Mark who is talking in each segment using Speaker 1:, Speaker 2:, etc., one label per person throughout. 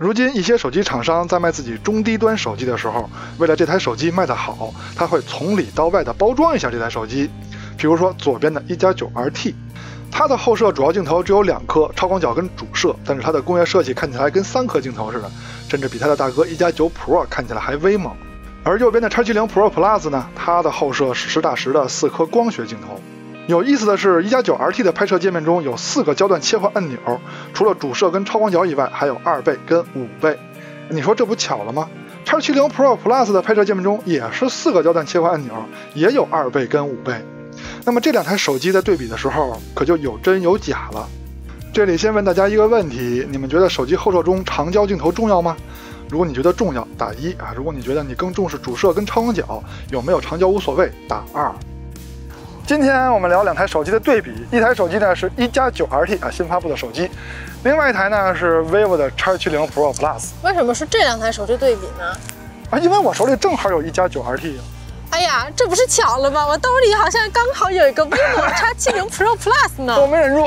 Speaker 1: 如今一些手机厂商在卖自己中低端手机的时候，为了这台手机卖得好，他会从里到外的包装一下这台手机。比如说左边的1+9RT，它的后摄主要镜头只有2颗，超广角跟主摄，但是它的工业设计看起来跟3颗镜头似的，甚至比它的大哥1+9 Pro 看起来还威猛。而右边的 X70 Pro Plus 呢，它的后摄是实打实的4颗光学镜头。有意思的是 1+9RT 的拍摄界面中有4个焦段切换按钮，除了主摄跟超广角以外，还有2倍跟5倍。你说这不巧了吗？ X70 Pro Plus 的拍摄界面中也是4个焦段切换按钮，也有2倍跟5倍。那么这2台手机在对比的时候，可就有真有假了。这里先问大家一个问题，你们觉得手机后摄中长焦镜头重要吗？如果你觉得重要，打1啊；如果你觉得你更重视主摄跟超广角，有没有长焦无所谓，打2。今天我们聊2台手机的对比，一台手机呢是1+9RT新发布的手机，另外一台呢是 vivo 的 X70 Pro Plus。
Speaker 2: 为什么是这2台手机对比呢？
Speaker 1: 因为我手里正好有1+9RT。
Speaker 2: 哎呀，这不是巧了吗？我兜里好像刚好有一个 vivo X70 Pro Plus 呢。
Speaker 1: 我没忍住。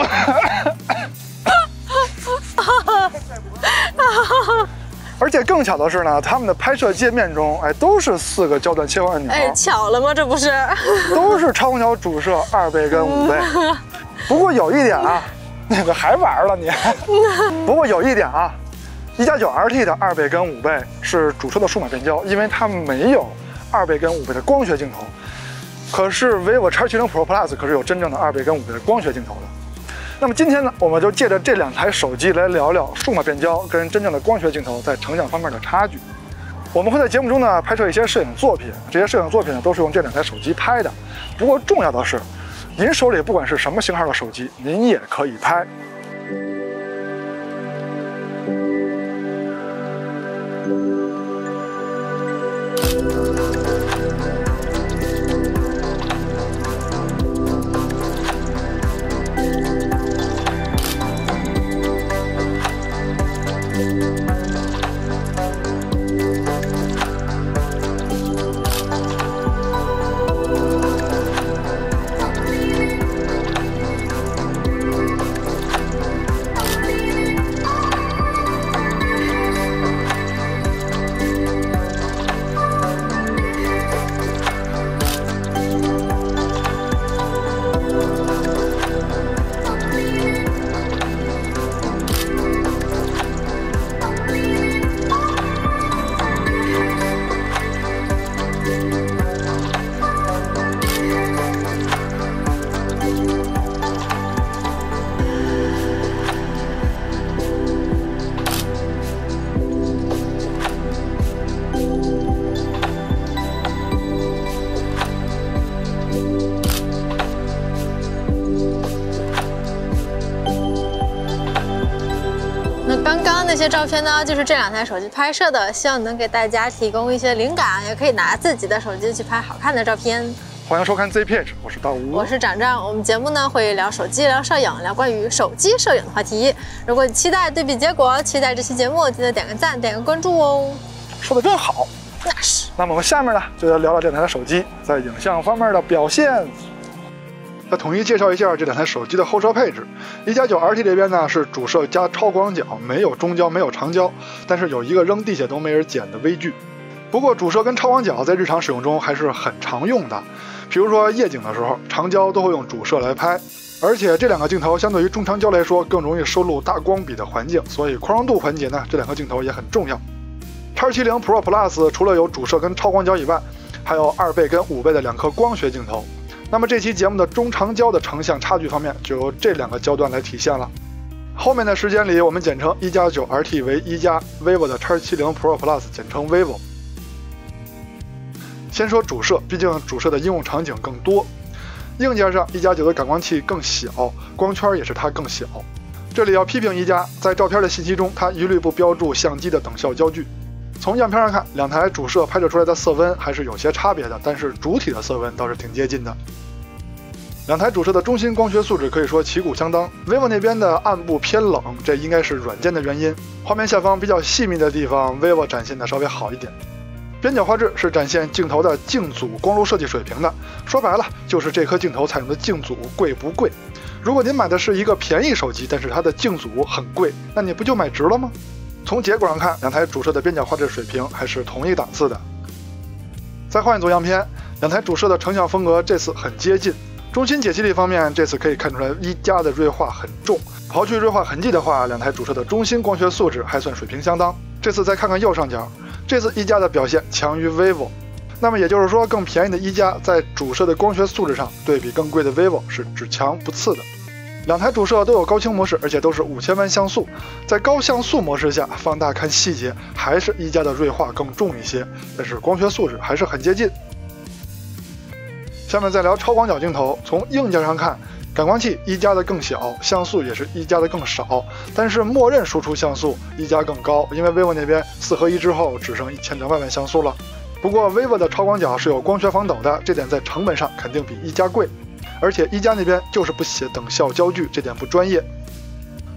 Speaker 1: 而且更巧的是呢，他们的拍摄界面中，都是4个焦段切换按钮。
Speaker 2: 巧了吗？这不是？
Speaker 1: 都是超广角主摄2倍跟5倍。不过有一点啊，那个还玩了你。不过有一点啊，1+9RT 的2倍跟5倍是主摄的数码变焦，因为它没有2倍跟5倍的光学镜头。可是 vivo X70 Pro Plus 可是有真正的2倍跟5倍的光学镜头的。那么今天呢，我们就借着这2台手机来聊聊数码变焦跟真正的光学镜头在成像方面的差距。我们会在节目中呢拍摄一些摄影作品，这些摄影作品呢都是用这2台手机拍的。不过重要的是，您手里不管是什么型号的手机，您也可以拍。
Speaker 2: 这些照片呢，就是这2台手机拍摄的，希望能给大家提供一些灵感，也可以拿自己的手机去拍好看的照片。
Speaker 1: 欢迎收看 ZPH， 我是大吴，
Speaker 2: 我是长长。我们节目呢会聊手机、聊摄影、聊关于手机摄影的话题。如果你期待对比结果，期待这期节目，记得点个赞、点个关注哦。
Speaker 1: 说的真好，
Speaker 2: 那是。
Speaker 1: 那么我们下面呢就要聊聊这2台手机在影像方面的表现。再统一介绍一下这2台手机的后摄配置。1+9RT 这边呢是主摄加超广角，没有中焦，没有长焦，但是有一个扔地下都没人捡的微距。不过主摄跟超广角在日常使用中还是很常用的，比如说夜景的时候，长焦都会用主摄来拍，而且这2个镜头相对于中长焦来说更容易收录大光比的环境，所以宽容度环节呢，这2个镜头也很重要。X70 Pro Plus 除了有主摄跟超广角以外，还有2倍跟5倍的2颗光学镜头。那么这期节目的中长焦的成像差距方面，就由这2个焦段来体现了。后面的时间里，我们简称1+9RT为1+，vivo 的 X70 Pro Plus 简称 vivo。先说主摄，毕竟主摄的应用场景更多。硬件上，1+9的感光器更小，光圈也是它更小。这里要批评1+，在照片的信息中，它一律不标注相机的等效焦距。从样片上看，2台主摄拍摄出来的色温还是有些差别的，但是主体的色温倒是挺接近的。2台主摄的中心光学素质可以说旗鼓相当。vivo 那边的暗部偏冷，这应该是软件的原因。画面下方比较细密的地方 ，vivo 展现的稍微好一点。边角画质是展现镜头的镜组光路设计水平的，说白了就是这颗镜头采用的镜组贵不贵。如果您买的是一个便宜手机，但是它的镜组很贵，那你不就买值了吗？从结果上看，两台主摄的边角画质水平还是同一档次的。再换一组样片，两台主摄的成像风格这次很接近。中心解析力方面，这次可以看出来一加的锐化很重，刨去锐化痕迹的话，两台主摄的中心光学素质还算水平相当。这次再看看右上角，这次一加的表现强于 vivo， 那么也就是说，更便宜的一加在主摄的光学素质上对比更贵的 vivo 是只强不次的。两台主摄都有高清模式，而且都是5000万像素，在高像素模式下放大看细节，还是一加的锐化更重一些，但是光学素质还是很接近。下面再聊超广角镜头，从硬件上看，感光器一加的更小，像素也是一加的更少，但是默认输出像素一加更高，因为 vivo 那边4合1之后只剩1200万像素了。不过 vivo 的超广角是有光学防抖的，这点在成本上肯定比一加贵，而且一加那边就是不写等效焦距，这点不专业。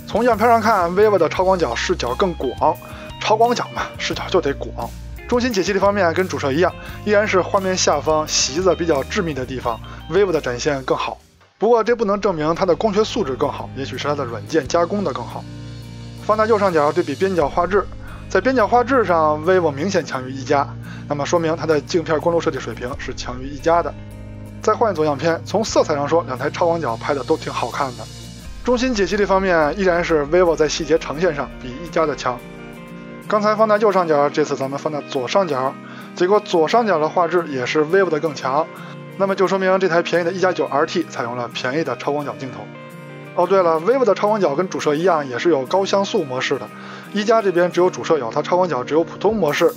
Speaker 1: 从样片上看 vivo 的超广角视角更广，超广角嘛，视角就得广。中心解析力方面跟主摄一样，依然是画面下方席子比较致密的地方 vivo 的展现更好。不过这不能证明它的光学素质更好，也许是它的软件加工的更好。放大右上角对比边角画质，在边角画质上 vivo 明显强于一加，那么说明它的镜片光路设计水平是强于一加的。再换一组样片，从色彩上说，两台超广角拍的都挺好看的。中心解析力方面依然是 vivo 在细节呈现上比一加的强。刚才放大右上角，这次咱们放大左上角，结果左上角的画质也是 vivo 的更强，那么就说明这台便宜的1+9 RT 采用了便宜的超广角镜头。哦对了， vivo 的超广角跟主摄一样，也是有高像素模式的，一加这边只有主摄有，它超广角只有普通模式。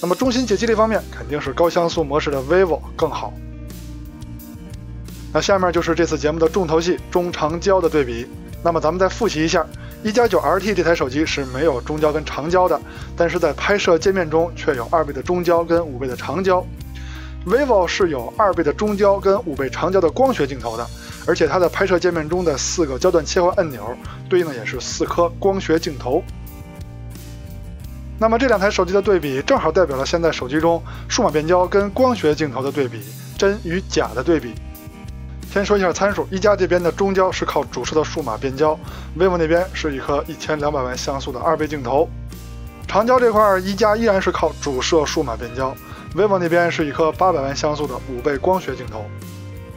Speaker 1: 那么中心解析力方面肯定是高像素模式的 vivo 更好。那下面就是这次节目的重头戏，中长焦的对比。那么咱们再复习一下，1+9 RT 这台手机是没有中焦跟长焦的，但是在拍摄界面中却有2倍的中焦跟5倍的长焦。vivo 是有2倍的中焦跟5倍长焦的光学镜头的，而且它的拍摄界面中的4个焦段切换按钮对应的也是4颗光学镜头。那么这两台手机的对比，正好代表了现在手机中数码变焦跟光学镜头的对比，真与假的对比。先说一下参数，一加这边的中焦是靠主摄的数码变焦 ，vivo 那边是一颗1200万像素的2倍镜头。长焦这块，一加依然是靠主摄数码变焦 ，vivo 那边是一颗800万像素的5倍光学镜头。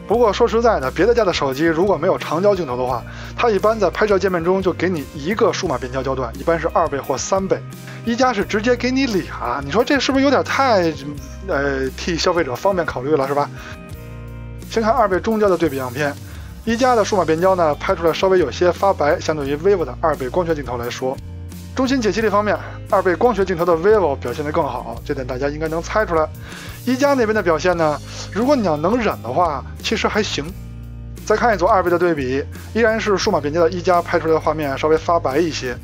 Speaker 1: 不过说实在的，别的家的手机如果没有长焦镜头的话，它一般在拍摄界面中就给你一个数码变焦焦段，一般是2倍或3倍。一加是直接给你俩，你说这是不是有点太替消费者方便考虑了，是吧？先看2倍中焦的对比样片，一加的数码变焦呢拍出来稍微有些发白，相对于 vivo 的2倍光学镜头来说。中心解析力方面，2倍光学镜头的 vivo 表现得更好，这点大家应该能猜出来。一加那边的表现呢，如果你要能忍的话，其实还行。再看一组2倍的对比，依然是数码变焦的一加拍出来的画面稍微发白一些。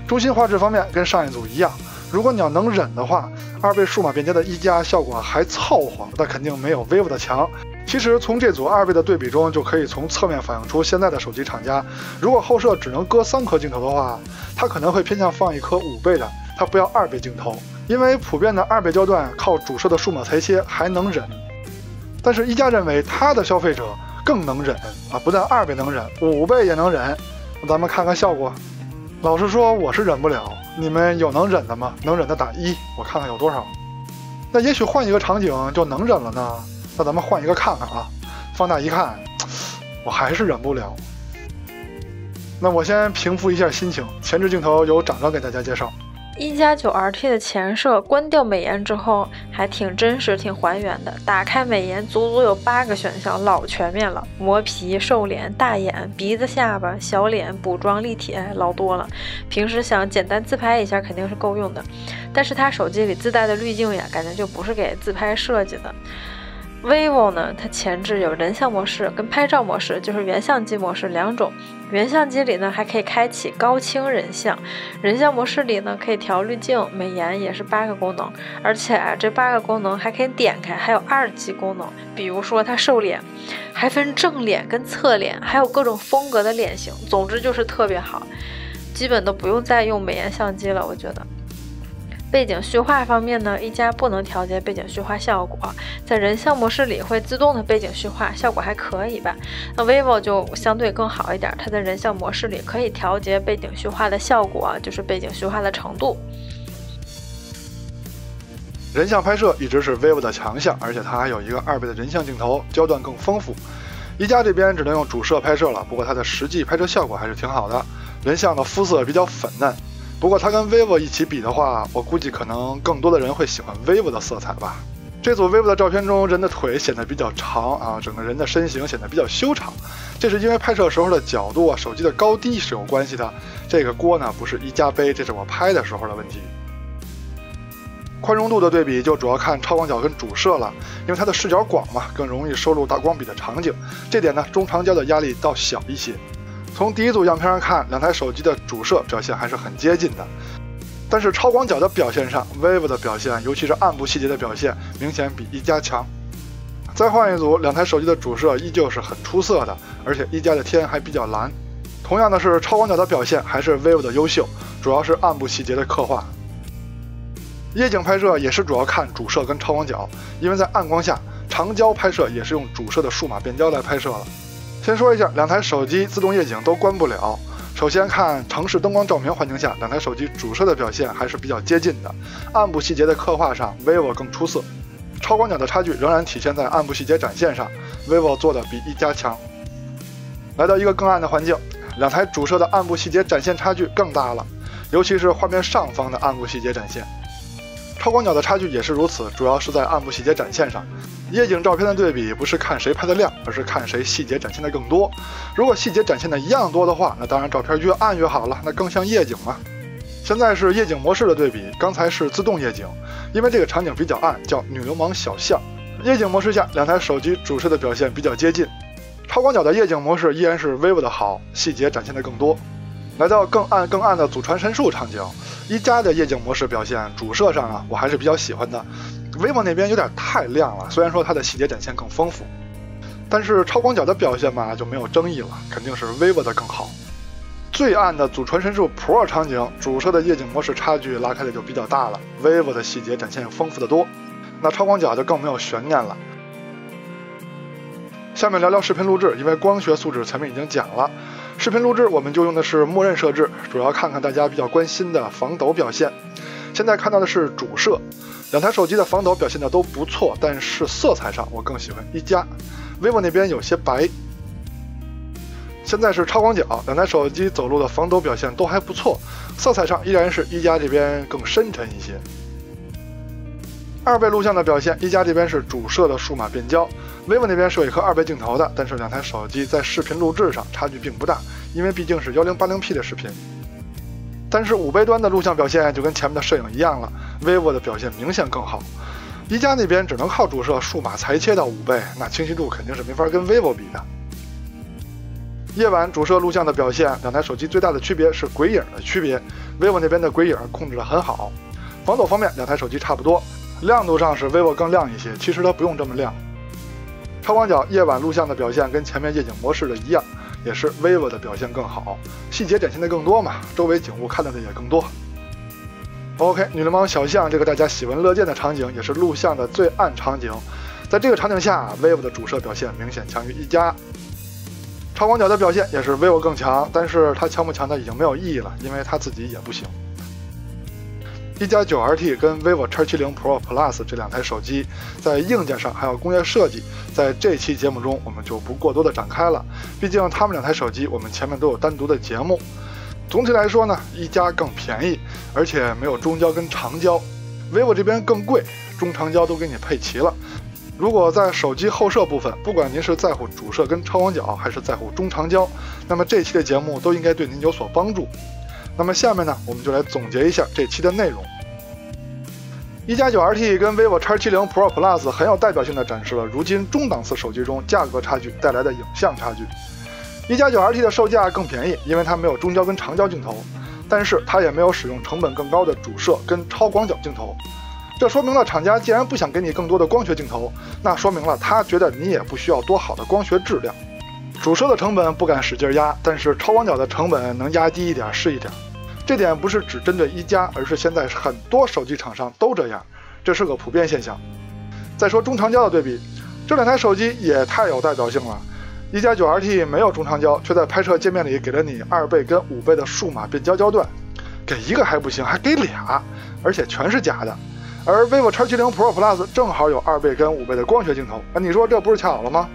Speaker 1: 中心画质方面跟上一组一样，如果你要能忍的话，2倍数码变焦的一加效果还凑合，但肯定没有 vivo 的强。其实从这组2倍的对比中，就可以从侧面反映出现在的手机厂家，如果后摄只能搁3颗镜头的话，它可能会偏向放一颗5倍的，它不要2倍镜头，因为普遍的2倍焦段靠主摄的数码裁切还能忍。但是一加认为它的消费者更能忍啊，不但2倍能忍，5倍也能忍。咱们看看效果。老实说，我是忍不了，你们有能忍的吗？能忍的打1，我看看有多少。那也许换一个场景就能忍了呢。那咱们换一个看看啊，放大一看，我还是忍不了。那我先平复一下心情，前置镜头由长长给大家介绍。
Speaker 3: 1+9 RT 的前摄关掉美颜之后还挺真实挺还原的，打开美颜足足有8个选项，老全面了，磨皮、瘦脸、大眼、鼻子、下巴、小脸、补妆、立体，老多了。平时想简单自拍一下肯定是够用的，但是它手机里自带的滤镜呀，感觉就不是给自拍设计的。vivo 呢，它前置有人像模式跟拍照模式，就是原相机模式2种。原相机里呢还可以开启高清人像，人像模式里呢可以调滤镜、美颜，也是8个功能。而且这8个功能还可以点开，还有2级功能，比如说它瘦脸，还分正脸跟侧脸，还有各种风格的脸型，总之就是特别好，基本都不用再用美颜相机了，我觉得。背景虚化方面呢，一加不能调节背景虚化效果，在人像模式里会自动的背景虚化，效果还可以吧。那 vivo 就相对更好一点，它在人像模式里可以调节背景虚化的效果，就是背景虚化的程度。
Speaker 1: 人像拍摄一直是 vivo 的强项，而且它还有一个2倍的人像镜头，焦段更丰富。一加这边只能用主摄拍摄了，不过它的实际拍摄效果还是挺好的。人像的肤色比较粉嫩，不过它跟 vivo 一起比的话，我估计可能更多的人会喜欢 vivo 的色彩吧。这组 vivo 的照片中，人的腿显得比较长啊，整个人的身形显得比较修长，这是因为拍摄时候的角度啊，手机的高低是有关系的。这个锅呢不是一加背，这是我拍的时候的问题。宽容度的对比就主要看超广角跟主摄了，因为它的视角广嘛，更容易收录大光比的场景，这点呢中长焦的压力倒小一些。从第一组样片上看，两台手机的主摄表现还是很接近的，但是超广角的表现上 vivo 的表现，尤其是暗部细节的表现明显比一加强。再换一组，两台手机的主摄依旧是很出色的，而且一加的天还比较蓝。同样的是超广角的表现还是 vivo 的优秀，主要是暗部细节的刻画。夜景拍摄也是主要看主摄跟超广角，因为在暗光下，长焦拍摄也是用主摄的数码变焦来拍摄了。先说一下，两台手机自动夜景都关不了。首先看城市灯光照明环境下，两台手机主摄的表现还是比较接近的，暗部细节的刻画上 vivo 更出色。超广角的差距仍然体现在暗部细节展现上 ，vivo 做的比一加强。来到一个更暗的环境，两台主摄的暗部细节展现差距更大了，尤其是画面上方的暗部细节展现。超广角的差距也是如此，主要是在暗部细节展现上。夜景照片的对比不是看谁拍的亮，而是看谁细节展现的更多。如果细节展现的一样多的话，那当然照片越暗越好了，那更像夜景嘛。现在是夜景模式的对比，刚才是自动夜景，因为这个场景比较暗，叫女流氓小巷。夜景模式下，两台手机主摄的表现比较接近。超广角的夜景模式依然是 vivo 的好，细节展现的更多。来到更暗的祖传神树场景，一加的夜景模式表现主摄上啊，我还是比较喜欢的。vivo 那边有点太亮了，虽然说它的细节展现更丰富，但是超广角的表现嘛就没有争议了，肯定是 vivo 的更好。最暗的祖传神树 Pro 场景，主摄的夜景模式差距拉开的就比较大了 ，vivo 的细节展现丰富的多，那超广角就更没有悬念了。下面聊聊视频录制，因为光学素质前面已经讲了。视频录制我们就用的是默认设置，主要看看大家比较关心的防抖表现。现在看到的是主摄，两台手机的防抖表现的都不错，但是色彩上我更喜欢一加 ，vivo 那边有些白。现在是超广角，两台手机走路的防抖表现都还不错，色彩上依然是一加这边更深沉一些。2倍录像的表现，一加这边是主摄的数码变焦 ，vivo 那边是有一颗2倍镜头的，但是两台手机在视频录制上差距并不大，因为毕竟是1080p 的视频。但是5倍端的录像表现就跟前面的摄影一样了 ，vivo 的表现明显更好。一加那边只能靠主摄数码裁切到5倍，那清晰度肯定是没法跟 vivo 比的。夜晚主摄录像的表现，两台手机最大的区别是鬼影的区别 ，vivo 那边的鬼影控制得很好。防抖方面，两台手机差不多。亮度上是 vivo 更亮一些，其实它不用这么亮。超广角夜晚录像的表现跟前面夜景模式的一样，也是 vivo 的表现更好，细节展现的更多嘛，周围景物看到的也更多。OK， 女流氓小巷这个大家喜闻乐见的场景，也是录像的最暗场景，在这个场景下 vivo 的主摄表现明显强于一加。超广角的表现也是 vivo 更强，但是它强不强的已经没有意义了，因为它自己也不行。一加 9RT 跟 vivo X70 Pro Plus 这两台手机在硬件上还有工业设计，在这期节目中我们就不过多的展开了，毕竟他们两台手机我们前面都有单独的节目。总体来说呢，一加更便宜，而且没有中焦跟长焦 ，vivo 这边更贵，中长焦都给你配齐了。如果在手机后摄部分，不管您是在乎主摄跟超广角，还是在乎中长焦，那么这期的节目都应该对您有所帮助。那么下面呢，我们就来总结一下这期的内容。一加 9RT 跟 vivo X70 Pro Plus 很有代表性的展示了如今中档次手机中价格差距带来的影像差距。一加 9RT 的售价更便宜，因为它没有中焦跟长焦镜头，但是它也没有使用成本更高的主摄跟超广角镜头。这说明了厂家既然不想给你更多的光学镜头，那说明了他觉得你也不需要多好的光学质量。主摄的成本不敢使劲压，但是超广角的成本能压低一点是一点。这点不是只针对一加，而是现在很多手机厂商都这样，这是个普遍现象。再说中长焦的对比，这两台手机也太有代表性了。一加 9RT 没有中长焦，却在拍摄界面里给了你2倍跟5倍的数码变焦焦段，给一个还不行，还给俩，而且全是假的。而 vivo X70 Pro Plus 正好有2倍跟5倍的光学镜头，你说这不是恰好了吗？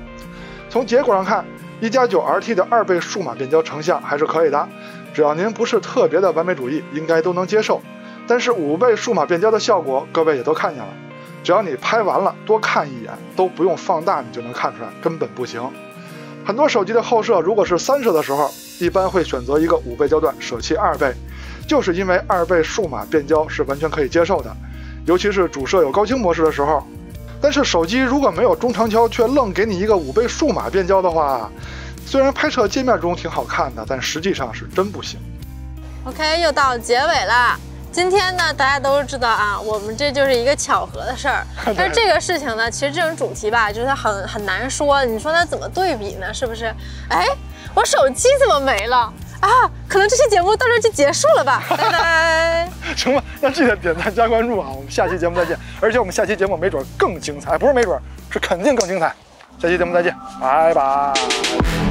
Speaker 1: 从结果上看，一加 9RT 的2倍数码变焦成像还是可以的，只要您不是特别的完美主义，应该都能接受。但是5倍数码变焦的效果，各位也都看见了，只要你拍完了多看一眼，都不用放大，你就能看出来，根本不行。很多手机的后摄如果是3摄的时候，一般会选择一个5倍焦段，舍弃2倍，就是因为2倍数码变焦是完全可以接受的，尤其是主摄有高清模式的时候。但是手机如果没有中长焦，却愣给你一个5倍数码变焦的话，虽然拍摄界面中挺好看的，但实际上是真不行。
Speaker 2: OK， 又到结尾了。今天呢，大家都知道啊，我们这就是一个巧合的事儿。但是这个事情呢，其实这种主题吧，就是它很难说。你说它怎么对比呢？是不是？哎，我手机怎么没了啊？可能这期节目到这就结束了吧？拜拜。
Speaker 1: 行吧，那记得点赞加关注啊！我们下期节目再见。而且我们下期节目没准更精彩，不是没准，是肯定更精彩。下期节目再见，拜拜。